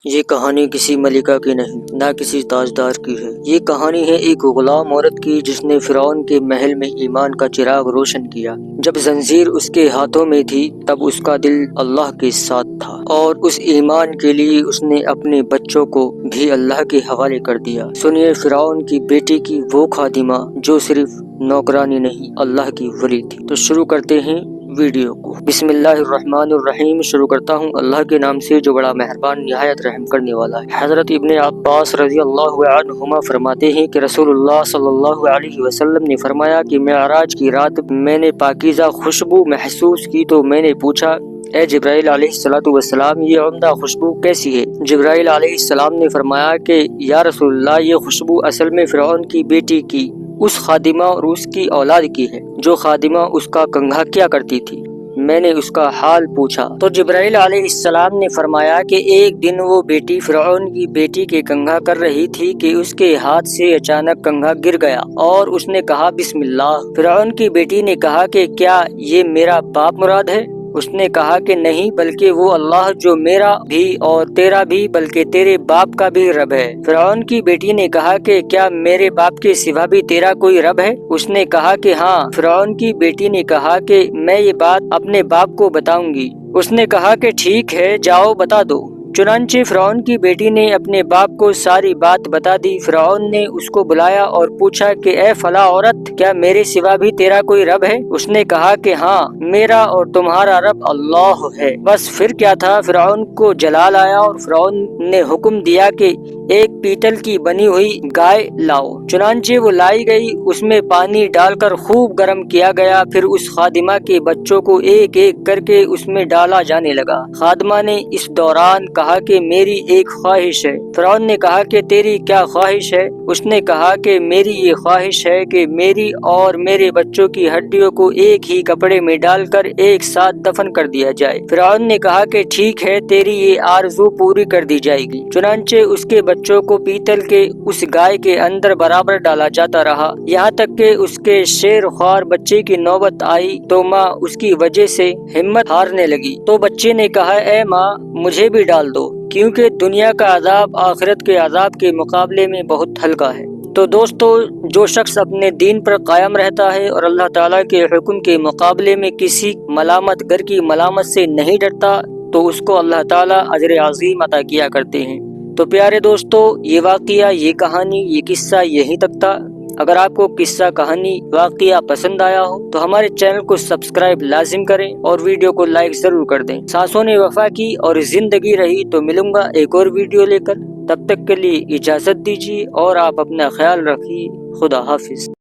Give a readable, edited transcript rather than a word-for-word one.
یہ کہانی کسی ملکہ کی نہیں، نہ کسی تاجدار کی ہے۔ یہ کہانی ہے ایک غلام عورت کی جس نے فرعون کے محل میں ایمان کا چراغ روشن کیا۔ جب زنجیر اس کے ہاتھوں میں تھی تب اس کا دل اللہ کے ساتھ تھا، اور اس ایمان کے لیے اس نے اپنے بچوں کو بھی اللہ کے حوالے کر دیا۔ سنیے فرعون کی بیٹی کی وہ خادمہ جو صرف نوکرانی نہیں، اللہ کی ولی تھی۔ تو شروع کرتے ہیں ویڈیو کو۔ بسم اللہ الرحمن الرحیم۔ شروع کرتا ہوں اللہ کے نام سے جو بڑا مہربان نہایت رحم کرنے والا ہے۔ حضرت ابن عباس رضی اللہ عنہما فرماتے ہیں کہ رسول اللہ صلی اللہ علیہ وسلم نے فرمایا کہ معراج کی رات میں نے پاکیزہ خوشبو محسوس کی تو میں نے پوچھا، اے جبرائیل علیہ السلام، یہ عمدہ خوشبو کیسی ہے؟ جبرائیل علیہ السلام نے فرمایا کہ یا رسول اللہ، یہ خوشبو اصل میں فرعون کی بیٹی کی، اس خادمہ اور اس کی اولاد کی ہے جو خادمہ اس کا کنگھا کیا کرتی تھی۔ میں نے اس کا حال پوچھا تو جبرائیل علیہ السلام نے فرمایا کہ ایک دن وہ بیٹی فرعون کی بیٹی کے کنگھا کر رہی تھی کہ اس کے ہاتھ سے اچانک کنگھا گر گیا اور اس نے کہا بسم اللہ۔ فرعون کی بیٹی نے کہا کہ کیا یہ میرا باپ مراد ہے؟ اس نے کہا کہ نہیں، بلکہ وہ اللہ جو میرا بھی اور تیرا بھی بلکہ تیرے باپ کا بھی رب ہے۔ فرعون کی بیٹی نے کہا کہ کیا میرے باپ کے سوا بھی تیرا کوئی رب ہے؟ اس نے کہا کہ ہاں۔ فرعون کی بیٹی نے کہا کہ میں یہ بات اپنے باپ کو بتاؤں گی۔ اس نے کہا کہ ٹھیک ہے، جاؤ بتا دو۔ چنانچہ فرعون کی بیٹی نے اپنے باپ کو ساری بات بتا دی۔ فرعون نے اس کو بلایا اور پوچھا کہ اے فلاں عورت، کیا میرے سوا بھی تیرا کوئی رب ہے؟ اس نے کہا کہ ہاں، میرا اور تمہارا رب اللہ ہے۔ بس پھر کیا تھا، فرعون کو جلال آیا اور فرعون نے حکم دیا کہ ایک پیتل کی بنی ہوئی گائے لاؤ۔ چنانچہ وہ لائی گئی، اس میں پانی ڈال کر خوب گرم کیا گیا، پھر اس خادمہ کے بچوں کو ایک ایک کر کے اس میں ڈالا جانے لگا۔ خادمہ نے اس دوران کہا کہ میری ایک خواہش ہے۔ فرعون نے کہا کہ تیری کیا خواہش ہے؟ اس نے کہا کہ میری یہ خواہش ہے کہ میری اور میرے بچوں کی ہڈیوں کو ایک ہی کپڑے میں ڈال کر ایک ساتھ دفن کر دیا جائے۔ فرعون نے کہا کہ ٹھیک ہے، تیری یہ آرزو پوری کر دی جائے گی۔ چنانچہ اس کے بچوں کو پیتل کے اس گائے کے اندر برابر ڈالا جاتا رہا، یہاں تک کہ اس کے شیر خوار بچے کی نوبت آئی تو ماں اس کی وجہ سے ہمت ہارنے لگی، تو بچے نے کہا اے ماں، مجھے بھی ڈال دو، کیونکہ دنیا کا عذاب آخرت کے عذاب کے مقابلے میں بہت ہلکا ہے۔ تو دوستو، جو شخص اپنے دین پر قائم رہتا ہے اور اللہ تعالیٰ کے حکم کے مقابلے میں کسی ملامت گر کی ملامت سے نہیں ڈرتا تو اس کو اللہ تعالیٰ اجر عظیم عطا کیا کرتے ہیں۔ تو پیارے دوستو، یہ واقعہ، یہ کہانی، یہ قصہ یہیں تک تھا۔ اگر آپ کو قصہ، کہانی، واقعہ پسند آیا ہو تو ہمارے چینل کو سبسکرائب لازم کریں اور ویڈیو کو لائک ضرور کر دیں۔ سانسوں نے وفا کی اور زندگی رہی تو ملوں گا ایک اور ویڈیو لے کر، تب تک کے لیے اجازت دیجیے اور آپ اپنا خیال رکھیے۔ خدا حافظ۔